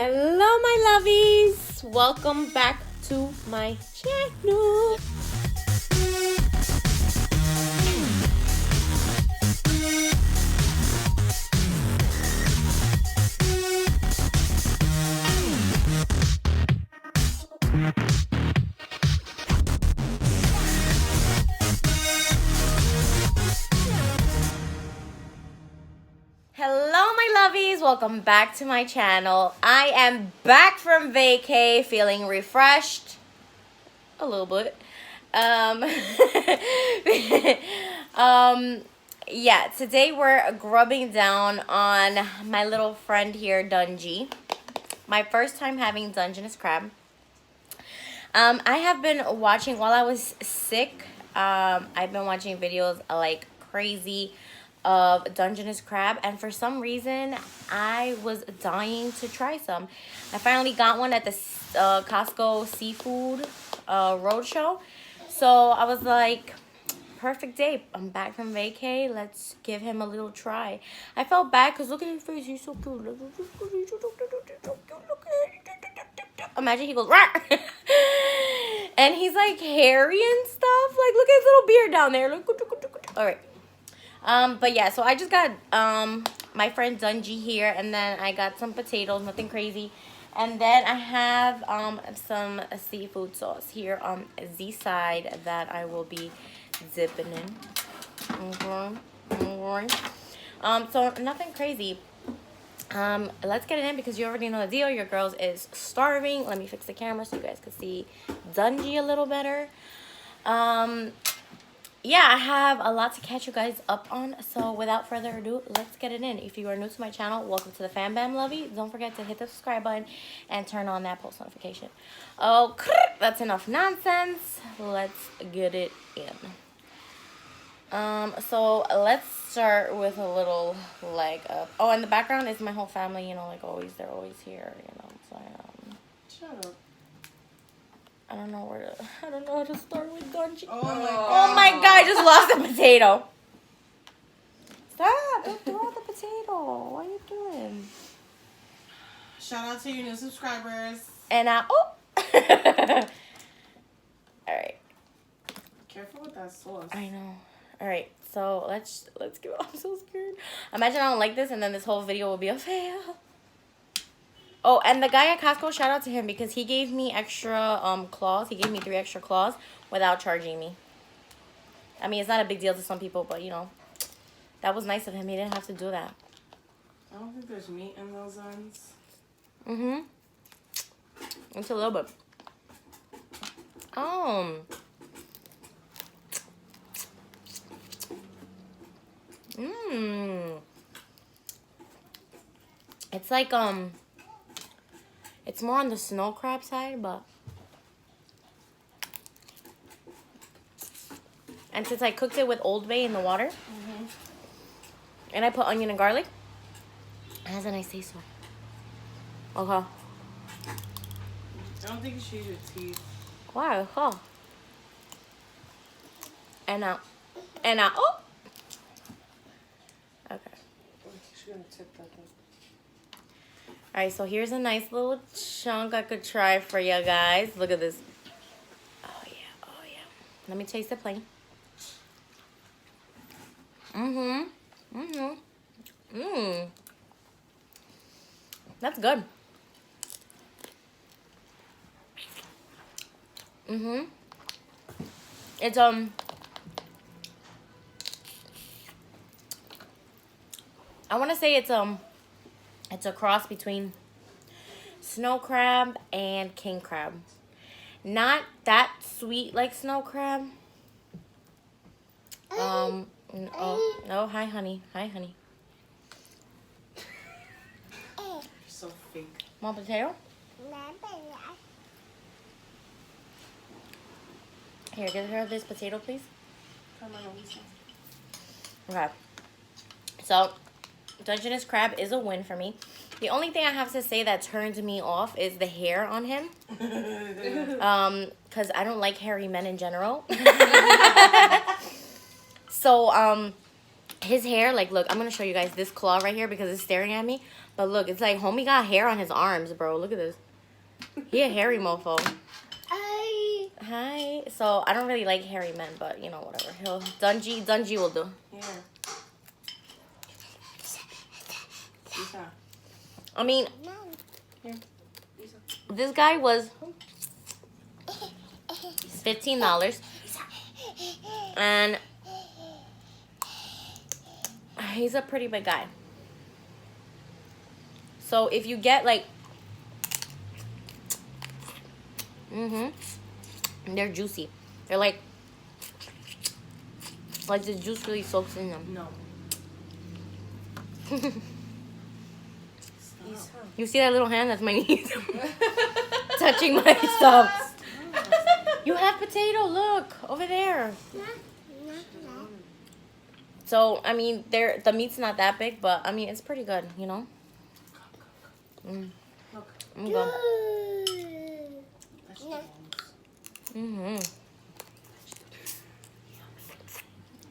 Hello, my lovies. Welcome back to my channel. Hello, my lovies. Welcome back to my channel. I am back from vacay, feeling refreshed. A little bit. Yeah, today we're grubbing down on my little friend here, Dungy. My first time having Dungeness crab. I have been watching, while I was sick, I've been watching videos like crazy of Dungeness crab, and for some reason I was dying to try some. I finally got one at the Costco seafood roadshow, so I was like, perfect day, I'm back from vacay, let's give him a little try. I felt bad because look at his face, he's so cute. Imagine he goes rah! And he's like hairy and stuff, like look at his little beard down there. All right. But yeah, so I just got my friend Dungy here, and then I got some potatoes, nothing crazy, and then I have some seafood sauce here on the side that I will be dipping in. So nothing crazy. Let's get it in because you already know the deal. Your girls is starving. Let me fix the camera so you guys can see Dungy a little better. Yeah, I have a lot to catch you guys up on, so without further ado, let's get it in. If you are new to my channel, welcome to the Fam Bam Lovey. Don't forget to hit the subscribe button and turn on that post notification. Oh, that's enough nonsense. Let's get it in. So let's start with a little leg up. Oh, in the background is my whole family, you know, like always, they're always here, you know, so Shut up. I don't know how to start with Dungy. Oh my god. Oh my god, I just lost a potato. Stop, don't throw out the potato. What are you doing? Shout out to your new subscribers. And alright. Careful with that sauce. I know. Alright, so let's give it. I'm so scared. Imagine I don't like this and then this whole video will be a fail. Oh, and the guy at Costco, shout out to him because he gave me extra claws. He gave me 3 extra claws without charging me. I mean, it's not a big deal to some people, but you know, that was nice of him. He didn't have to do that. I don't think there's meat in those ends. Mm-hmm. It's a little bit. It's like, it's more on the snow crab side, but. And since I cooked it with Old Bay in the water, and I put onion and garlic, it has a nice taste to it. Okay. I don't think you should use your teeth. Why? Huh. And now, oh! Okay. She's gonna tip that thing. Alright, so here's a nice little chunk I could try for you guys. Look at this. Oh yeah, oh yeah. Let me taste it plain. That's good. It's I want to say it's a cross between snow crab and king crab. Not that sweet like snow crab. Oh, no, hi honey. Hi honey. You're so fake. Want potato? Here, give her this potato, please. Okay. So, Dungeness crab is a win for me. The only thing I have to say that turned me off is the hair on him. Because I don't like hairy men in general. So, his hair, like, look, I'm gonna show you guys this claw right here because it's staring at me. But look, it's like homie got hair on his arms, bro. Look at this. He a hairy mofo. Hi. Hi. So I don't really like hairy men, but you know, whatever. Dungy will do. Yeah. Lisa. I mean, Here. Lisa. this guy was $15, and he's a pretty big guy. So if you get like, they're juicy. They're like the juice really soaks in them. No. You see that little hand? That's my niece touching my stuff. You have potato. Look over there. So I mean, the meat's not that big, but I mean it's pretty good, you know. Look. I'm gonna go.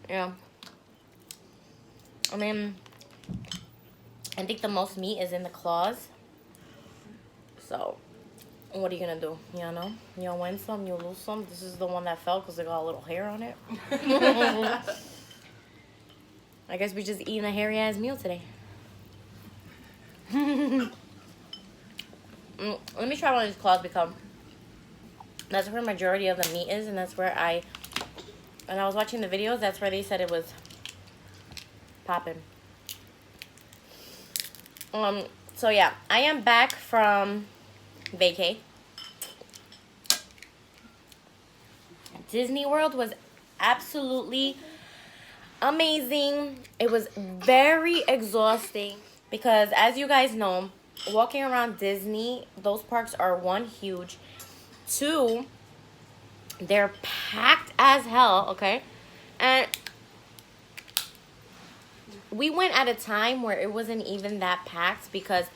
Yeah. I mean, I think the most meat is in the claws. So, what are you gonna do? You know, you win some, you lose some. This is the one that fell because it got a little hair on it. I guess we just eating a hairy ass meal today. Let me try one of these claws because that's where the majority of the meat is, and that's where when I was watching the videos, that's where they said it was popping. So yeah, I am back from vacay. Disney World was absolutely amazing. It was very exhausting because, as you guys know, walking around Disney, those parks are one, huge, two, they're packed as hell, okay? And we went at a time where it wasn't even that packed because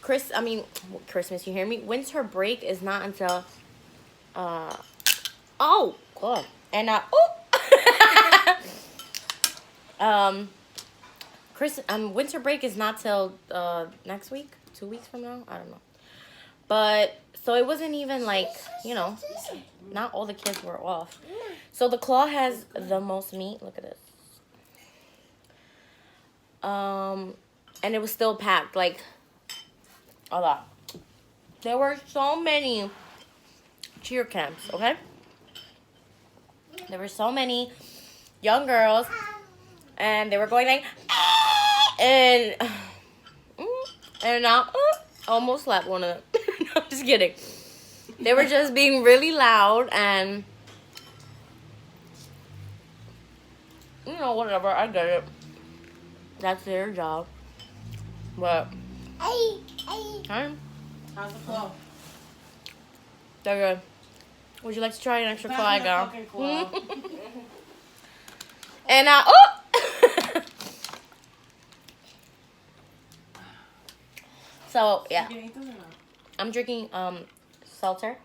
Christmas, you hear me? Winter break is not until oh God. And winter break is not till next week, 2 weeks from now, I don't know. But so it wasn't even like, you know, not all the kids were off. So the claw has the most meat. Look at this. And it was still packed, like a lot. There were so many cheer camps, okay? There were so many young girls, and they were going like, and I almost slapped one of them. No, I'm just kidding. They were just being really loud, and you know, whatever. I get it. That's their job. But Hey. How's the claw? they're good. Would you like to try an extra claw, girl? And so yeah, I'm drinking seltzer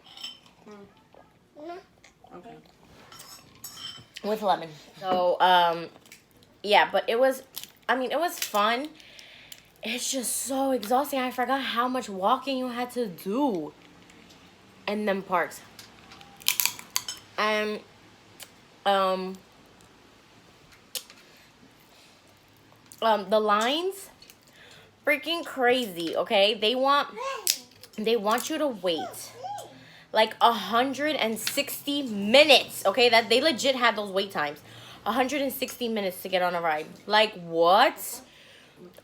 Okay. with lemon. So yeah, but it was fun. It's just so exhausting. I forgot how much walking you had to do in them parks. And the lines, freaking crazy. Okay, they want you to wait like 160 minutes. Okay, that they legit have those wait times. 160 minutes to get on a ride. Like what?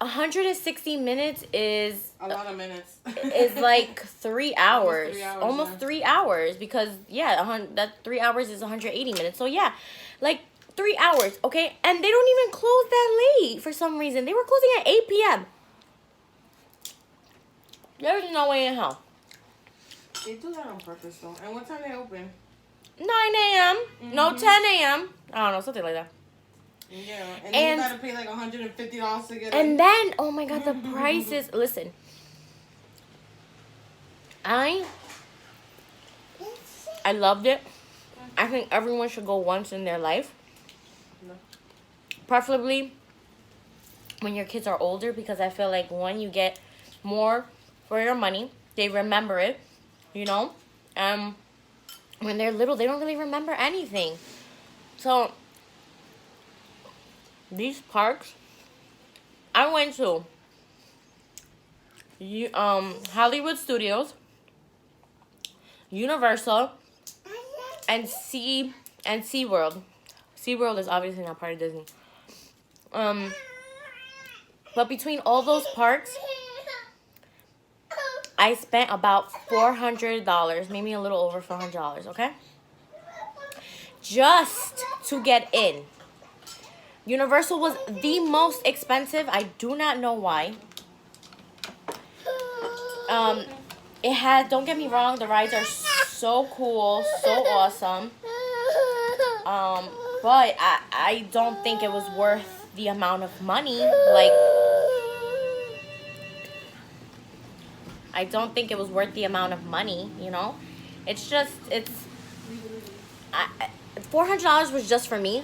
160 minutes is a lot of minutes. Is like 3 hours. Almost yeah. 3 hours because that 3 hours is 180 minutes. So yeah, like 3 hours, okay? And they don't even close that late for some reason. They were closing at 8 p.m. There's no way in hell. They do that on purpose though. And what time they open? 9 a.m. No, 10 a.m. I don't know, something like that. Yeah, and then you gotta pay like $150 to get in. And then, oh my God, the prices. Listen, I loved it. I think everyone should go once in their life. No. Preferably when your kids are older, because I feel like when you get more for your money, they remember it, you know. When they're little, they don't really remember anything. So these parks, I went to Hollywood Studios, Universal, and SeaWorld. SeaWorld is obviously not part of Disney. But between all those parks, I spent about $400, maybe a little over $400, okay? Just to get in. Universal was the most expensive. I do not know why. It had, don't get me wrong, the rides are so cool, so awesome. But I don't think it was worth the amount of money. Like, I don't think it was worth the amount of money, you know? It's just, $400 was just for me.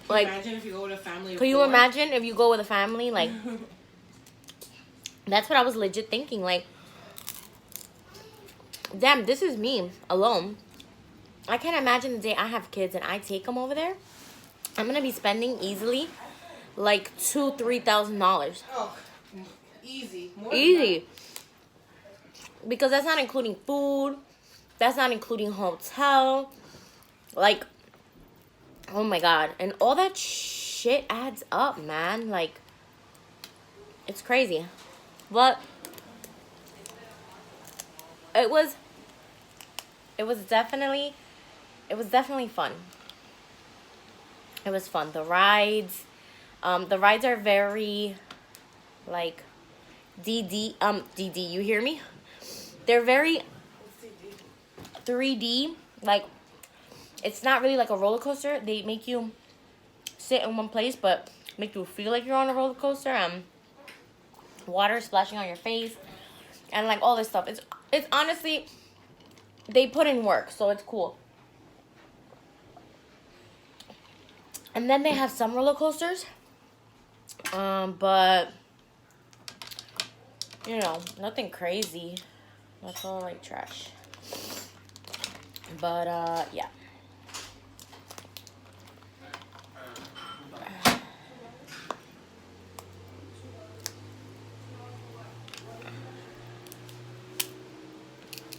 Like, imagine if you go with a family of could you 4? imagine if you go with a family? Like, that's what I was legit thinking. Like, damn, this is me alone. I can't imagine the day I have kids and I take them over there. I'm gonna be spending easily like $2,000-$3,000. Oh, easy. More Easy. Because that's not including food. That's not including hotel. Like, oh my God. And all that shit adds up, man. Like, it's crazy. But it was definitely fun. It was fun. The rides are very, like, DD, you hear me? They're very 3D. Like, it's not really like a roller coaster. They make you sit in one place, but make you feel like you're on a roller coaster. Water splashing on your face, and like all this stuff. It's honestly, they put in work, so it's cool. And then they have some roller coasters, but you know, nothing crazy. That's all like trash. But yeah.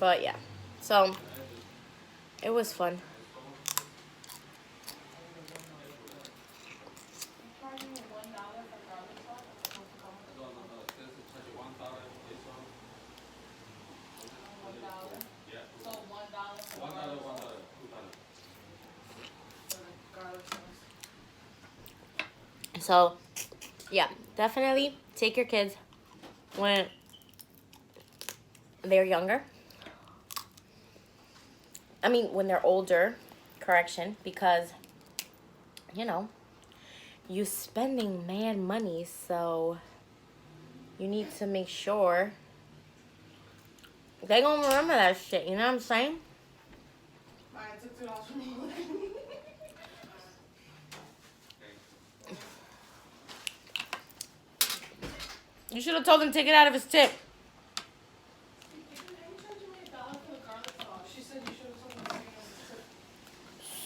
But yeah, so it was fun. So yeah, definitely take your kids when they're younger. I mean, when they're older, correction, because, you know, you're spending mad money, so you need to make sure they gonna remember that shit, you know what I'm saying? I took $2 from you. You should have told him to take it out of his tip.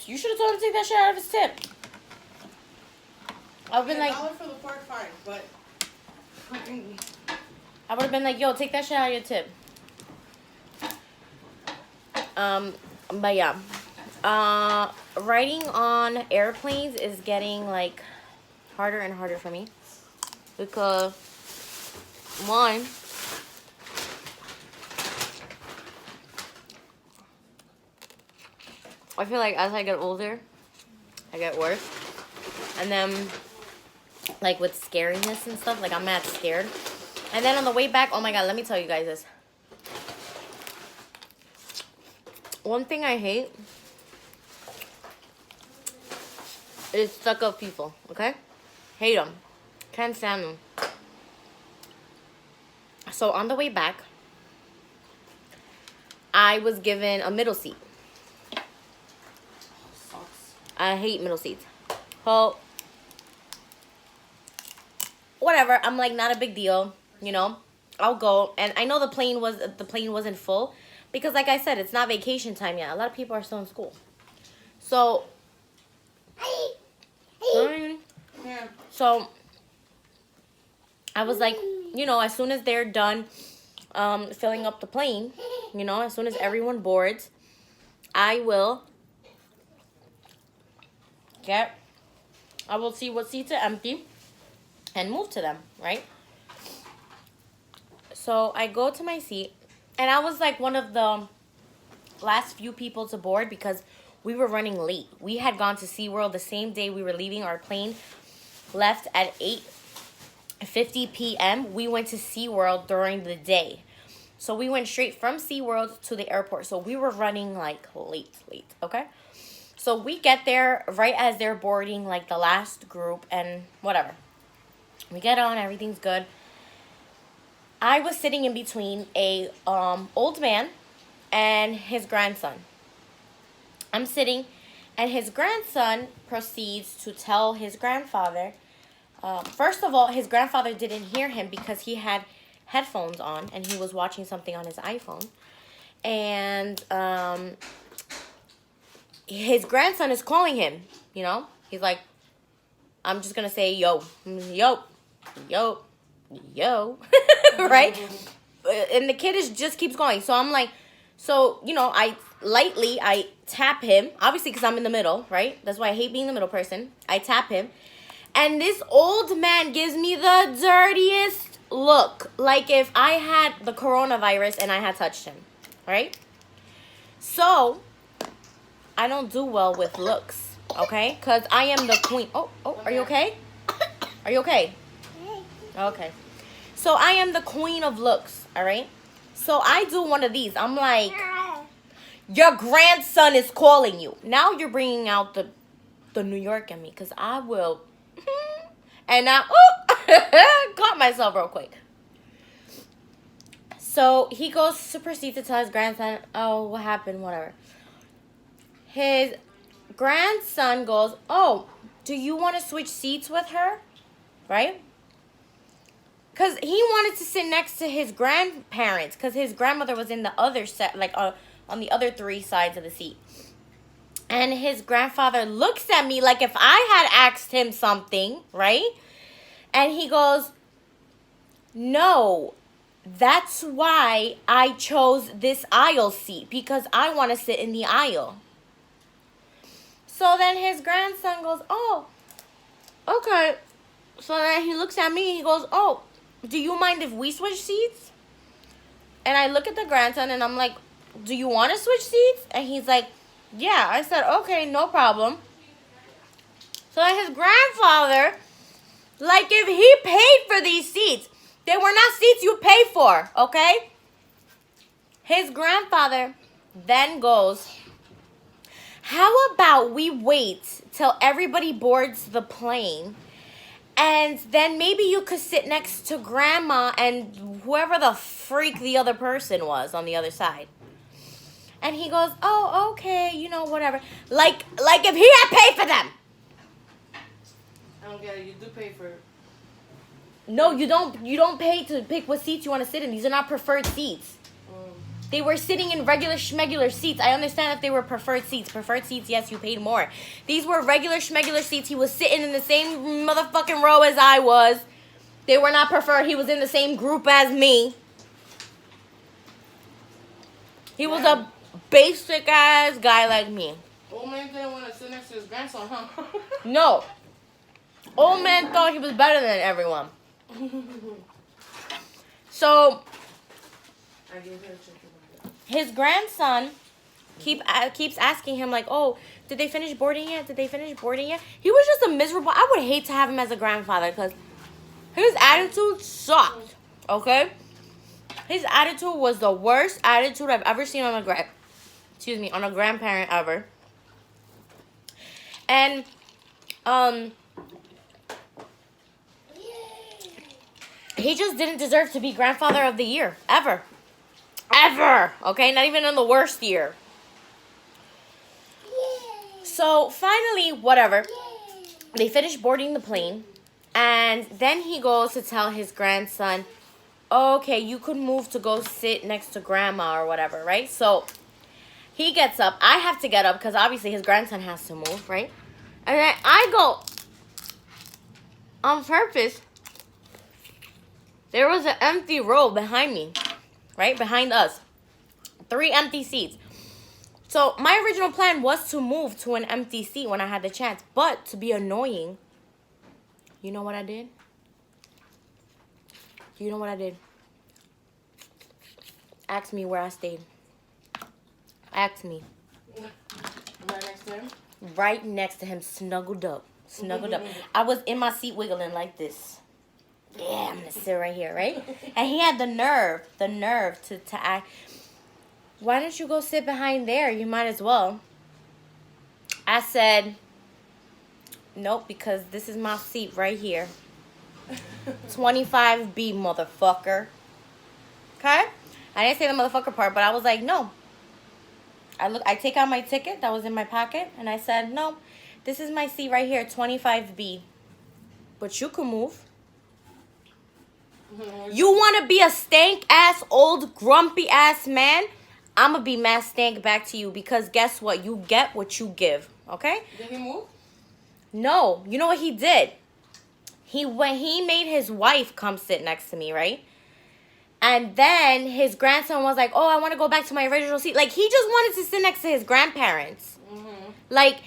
You should have told him to take that shit out of his tip. I would have been like, $1 for the pork, fine, but I would have been like, yo, take that shit out of your tip. But yeah, riding on airplanes is getting like harder and harder for me because one, I feel like as I get older, I get worse. And then, like, with scariness and stuff, like, I'm mad scared. And then on the way back, oh my God, let me tell you guys this. One thing I hate is stuck-up people, okay? Hate them. Can't stand them. So on the way back, I was given a middle seat. I hate middle seats. Well, whatever. I'm like, not a big deal, you know. I'll go. And I know the plane wasn't full because, like I said, it's not vacation time yet. A lot of people are still in school. So, so I was like, you know, as soon as they're done filling up the plane, you know, as soon as everyone boards, I will see what seats are empty and move to them, right? So I go to my seat, and I was like one of the last few people to board because we were running late. We had gone to SeaWorld the same day we were leaving. Our plane left at 8:50 p.m. We went to SeaWorld during the day. So we went straight from SeaWorld to the airport. So we were running like late, okay? So we get there right as they're boarding, like the last group and whatever. We get on, everything's good. I was sitting in between a old man and his grandson. I'm sitting, and his grandson proceeds to tell his grandfather. First of all, his grandfather didn't hear him because he had headphones on and he was watching something on his iPhone. And his grandson is calling him, you know. He's like, I'm just going to say, yo, right? And the kid just keeps going. So I'm like, so, you know, I tap him, obviously because I'm in the middle, right? That's why I hate being the middle person. I tap him. And this old man gives me the dirtiest look. Like if I had the coronavirus and I had touched him, right? So, I don't do well with looks, okay? Because I am the queen. Oh, are you okay? Are you okay? Okay. So, I am the queen of looks, all right? So, I do one of these. I'm like, your grandson is calling you. Now you're bringing out the New York in me because I will. And now, caught myself real quick. So he goes to proceed to tell his grandson, oh, what happened, whatever. His grandson goes, oh, do you want to switch seats with her? Right? Because he wanted to sit next to his grandparents because his grandmother was in the other set, like on the other three sides of the seat. And his grandfather looks at me like if I had asked him something, right? And he goes, no, that's why I chose this aisle seat, because I want to sit in the aisle. So then his grandson goes, oh, okay. So then he looks at me and he goes, oh, do you mind if we switch seats? And I look at the grandson and I'm like, do you want to switch seats? And he's like, yeah. I said, okay, no problem. So his grandfather, like if he paid for these seats, they were not seats you pay for, okay? His grandfather then goes, how about we wait till everybody boards the plane, and then maybe you could sit next to grandma and whoever the freak the other person was on the other side. And he goes, oh, okay, you know, whatever. Like if he had paid for them. I don't get it. You do pay for it. No, you don't. You don't pay to pick what seats you want to sit in. These are not preferred seats. They were sitting in regular schmegular seats. I understand if they were preferred seats. Preferred seats, yes, you paid more. These were regular schmegular seats. He was sitting in the same motherfucking row as I was. They were not preferred. He was in the same group as me. He was a basic ass guy like me. Old man didn't want to sit next to his grandson, huh? No. Old man thought he was better than everyone. So I gave her a check. his grandson keeps asking him like, oh, did they finish boarding yet? Did they finish boarding yet? He was just a miserable. I would hate to have him as a grandfather because his attitude sucked. Okay, his attitude was the worst attitude I've ever seen on a grandparent ever. And he just didn't deserve to be grandfather of the year ever. Ever. Okay, not even in the worst year. So finally, whatever, they finished boarding the plane, And then he goes to tell his grandson, okay, you could move to go sit next to grandma or whatever, right? So he gets up. I have to get up because obviously his grandson has to move, right? And then I go on purpose. There was an empty row behind me, right? Behind us. 3 empty seats. So my original plan was to move to an empty seat when I had the chance. But to be annoying, you know what I did? You know what I did? Ask me where I stayed. Ask me. Right next to him? Right next to him, snuggled up. Snuggled up. I was in my seat wiggling like this. Yeah, I'm going to sit right here, right? And he had the nerve to act. Why don't you go sit behind there? You might as well. I said, nope, because this is my seat right here. 25B, motherfucker. Okay? I didn't say the motherfucker part, but I was like, no. I take out my ticket that was in my pocket, and I said, no, this is my seat right here, 25B. But you can move. You want to be a stank-ass, old, grumpy-ass man? I'm going to be mad stank back to you because guess what? You get what you give, okay? Did he move? No. You know what he did? When he made his wife come sit next to me, right? And then his grandson was like, oh, I want to go back to my original seat. Like, he just wanted to sit next to his grandparents. Mm-hmm. Like,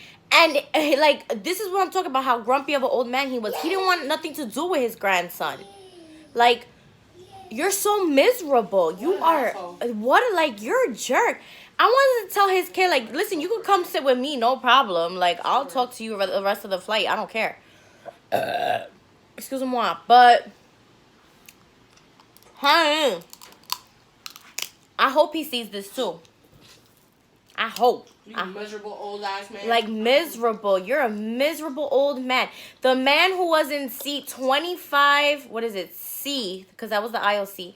this is what I'm talking about, how grumpy of an old man he was. He didn't want nothing to do with his grandson. Like, you're so miserable. You are, you're a jerk. I wanted to tell his kid, like, listen, you can come sit with me, no problem. Like, I'll talk to you the rest of the flight. I don't care. Excuse-moi. But, I hope he sees this too. I hope. You miserable old ass man. Like, miserable. You're a miserable old man. The man who was in seat 25, what is it, C, because that was the aisle C.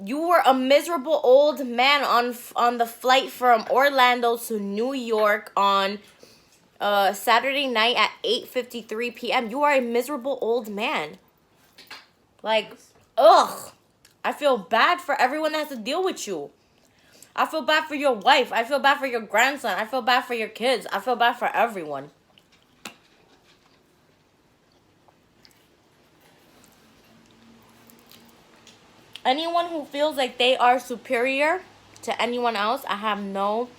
You were a miserable old man on the flight from Orlando to New York on Saturday night at 8:53 p.m. You are a miserable old man. Like, ugh. I feel bad for everyone that has to deal with you. I feel bad for your wife. I feel bad for your grandson. I feel bad for your kids. I feel bad for everyone. Anyone who feels like they are superior to anyone else, I have no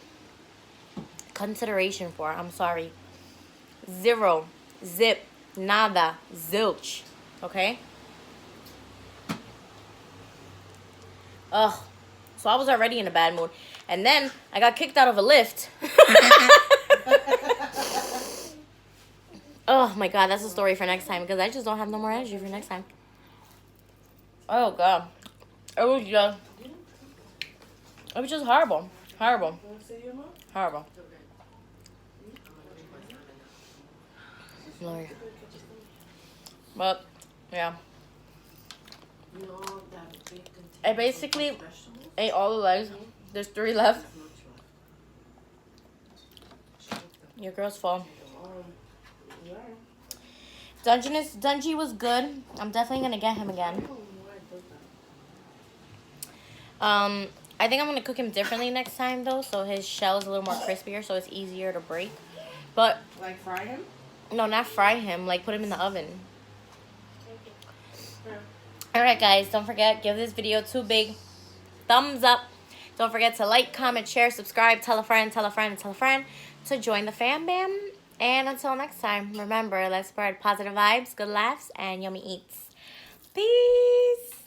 consideration for. I'm sorry. Zero. Zip. Nada. Zilch. Okay? Ugh. So I was already in a bad mood. And then I got kicked out of a lift. Oh my God, that's a story for next time. Because I just don't have no more energy for next time. Oh God. It was just horrible. Horrible. Horrible. Lord. But, yeah. I basically ate all the legs. There's 3 left. Your girl's full. Dungeness was good. I'm definitely gonna get him again. I think I'm gonna cook him differently next time though, so his shell is a little more crispier, so it's easier to break. But like fry him? No, not fry him. Like put him in the oven. Alright guys, don't forget, give this video 2 big thumbs up. Don't forget to like, comment, share, subscribe, tell a friend, tell a friend, and tell a friend to join the fam bam. And until next time, remember, let's spread positive vibes, good laughs, and yummy eats. Peace!